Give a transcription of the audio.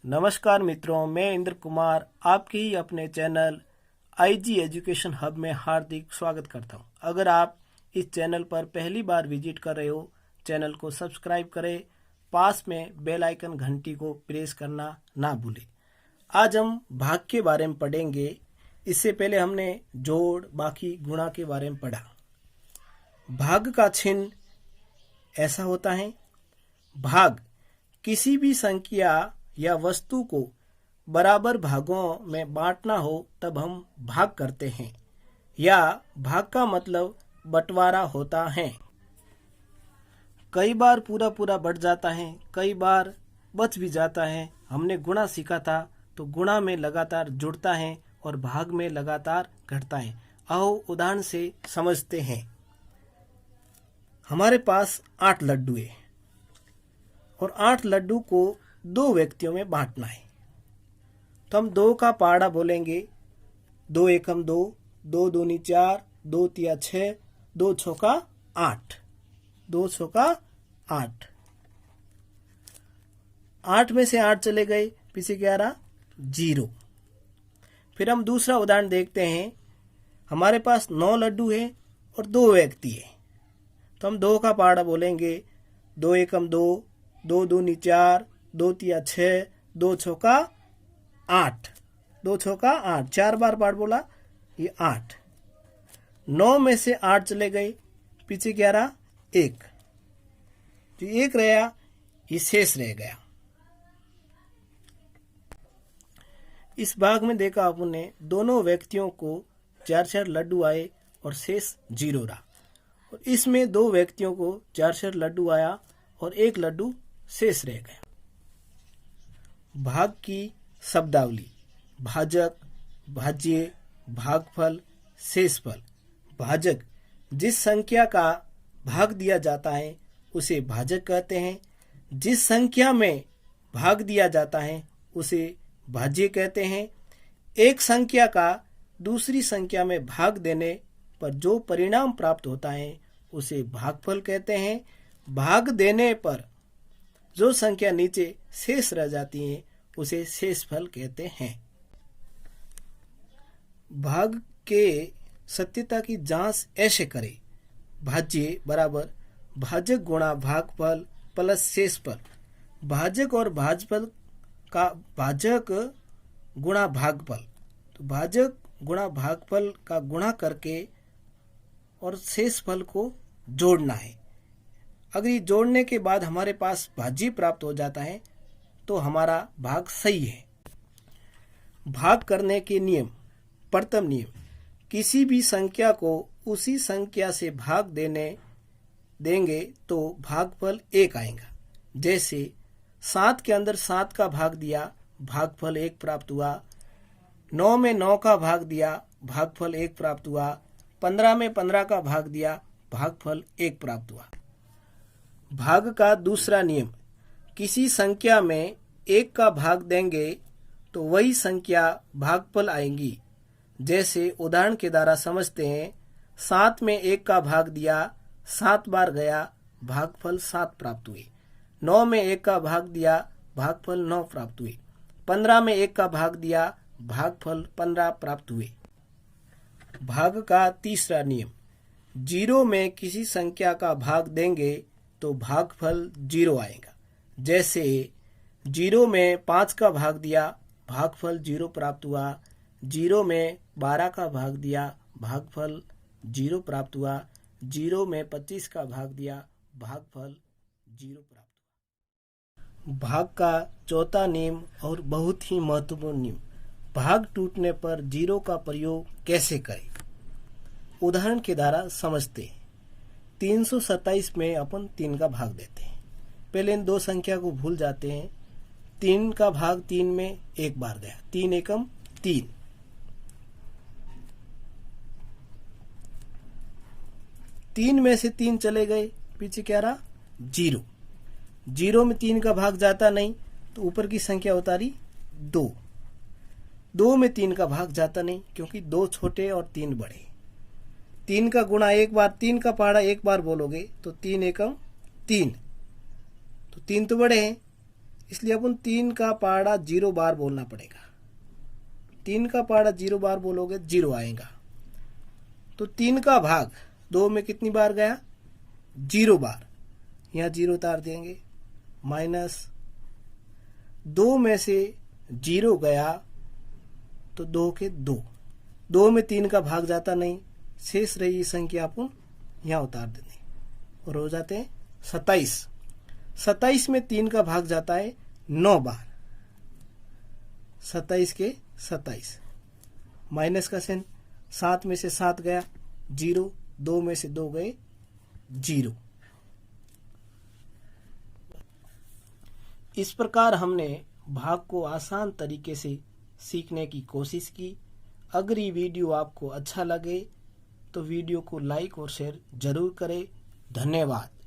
नमस्कार मित्रों, मैं इंद्र कुमार आपके ही अपने चैनल आईजी एजुकेशन हब में हार्दिक स्वागत करता हूं। अगर आप इस चैनल पर पहली बार विजिट कर रहे हो, चैनल को सब्सक्राइब करें, पास में बेल आइकन घंटी को प्रेस करना ना भूलें। आज हम भाग के बारे में पढ़ेंगे। इससे पहले हमने जोड़, बाकी, गुणा के बारे में पढ़ा। भाग का चिन्ह ऐसा होता है। भाग किसी भी संख्या या वस्तु को बराबर भागों में बांटना हो तब हम भाग करते हैं, या भाग का मतलब बंटवारा होता है। कई बार पूरा पूरा बढ़ जाता है, कई बार बच भी जाता है। हमने गुणा सीखा था, तो गुणा में लगातार जुड़ता है और भाग में लगातार घटता है। आओ उदाहरण से समझते हैं। हमारे पास 8 लड्डू है और 8 लड्डू को 2 व्यक्तियों में बांटना है। तो हम 2 का पहाड़ा बोलेंगे। 2 एकम 2, 2 दूनी 4, 2 तिया 6, 2 छौका 8, 2 छौका 8। 8 में से 8 चले गए, पीछे क्या रहा? 0। फिर हम दूसरा उदाहरण देखते हैं। हमारे पास 9 लड्डू है और 2 व्यक्ति है। तो हम 2 का पहाड़ा बोलेंगे। 2 एकम 2, 2 दूनी 4, 2 तिया 6, 2 छौका 8, 2 छौका 8। 4 बार पाठ बोला, ये 8। 9 में से 8 चले गए, पीछे क्या रहा? 1। जो 1 रहा, ये शेष रह गया। इस भाग में देखा आपने, दोनों व्यक्तियों को 4 लड्डू आए और शेष 0 रहा। और इसमें 2 व्यक्तियों को 4 लड्डू आया और 1 लड्डू शेष रह गया। भाग की शब्दावली: भाजक, भाज्य, भागफल, शेषफल। भाजक जिस संख्या का भाग दिया जाता है उसे भाजक कहते हैं। जिस संख्या में भाग दिया जाता है उसे भाज्य कहते हैं। एक संख्या का दूसरी संख्या में भाग देने पर जो परिणाम प्राप्त होता है उसे भागफल कहते हैं। भाग देने पर जो संख्या नीचे शेष रह जाती है उसे शेषफल कहते हैं। भाग के सत्यता की जांच ऐसे करें। भाज्य बराबर भाजक गुणा भागफल प्लस शेषफल। भाजक और भाजफल का भाजक गुणा भागफल, तो भाजक गुणा भागफल का गुणा करके और शेषफल को जोड़ना है। अगर ये जोड़ने के बाद हमारे पास भाज्य प्राप्त हो जाता है तो हमारा भाग सही है। भाग करने के नियम: प्रथम नियम, किसी भी संख्या को उसी संख्या से भाग देंगे तो भागफल 1 आएगा। जैसे 7 के अंदर 7 का भाग दिया, भागफल 1 प्राप्त हुआ। 9 में 9 का भाग दिया, भागफल 1 प्राप्त हुआ। 15 में 15 का भाग दिया, भागफल 1 प्राप्त हुआ। भाग का दूसरा नियम: किसी संख्या में 1 का भाग देंगे तो वही संख्या भागफल आएगी। जैसे उदाहरण के द्वारा समझते हैं। 7 में 1 का भाग दिया, 7 बार गया, भागफल 7 प्राप्त हुए। 9 में 1 का भाग दिया, भागफल 9 प्राप्त हुए। 15 में 1 का भाग दिया, भागफल 15 प्राप्त हुए। भाग का तीसरा नियम: 0 में किसी संख्या का भाग देंगे तो भागफल 0 आएगा। जैसे 0 में 5 का भाग दिया, भागफल 0 प्राप्त हुआ। 0 में 12 का भाग दिया, भागफल 0 प्राप्त हुआ। 0 में 25 का भाग दिया, भागफल 0 प्राप्त हुआ। भाग का चौथा नियम और बहुत ही महत्वपूर्ण नियम: भाग टूटने पर 0 का प्रयोग कैसे करें। उदाहरण के द्वारा समझते हैं। 327 में अपन 3 का भाग देते हैं। पहले इन 2 संख्या को भूल जाते हैं। 3 का भाग 3 में 1 बार गया, 3 एकम 3। 3 में से 3 चले गए, पीछे क्या रहा? 0। 0 में 3 का भाग जाता नहीं तो ऊपर की संख्या उतारी 2। 2 में 3 का भाग जाता नहीं क्योंकि 2 छोटे और 3 बड़े। 3 का गुणा 1 बार, 3 का पहाड़ा 1 बार बोलोगे तो 3 एकम 3, तो 3 तो बड़े हैं, इसलिए अपन 3 का पहाड़ा 0 बार बोलना पड़ेगा। 3 का पहाड़ा 0 बार बोलोगे 0 आएगा। तो 3 का भाग 2 में कितनी बार गया? 0 बार। यहाँ 0 उतार देंगे, माइनस 2 में से 0 गया तो 2 के 2। 2 में 3 का भाग जाता नहीं, शेष रही संख्या अपन यहाँ उतार देंगे और हो जाते हैं 27। 27 में 3 का भाग जाता है 9 बार। 27 के 27, माइनस का चिन्ह, 7 में से 7 गया 0, 2 में से 2 गए 0। इस प्रकार हमने भाग को आसान तरीके से सीखने की कोशिश की। अगर ये वीडियो आपको अच्छा लगे तो वीडियो को लाइक और शेयर जरूर करें। धन्यवाद।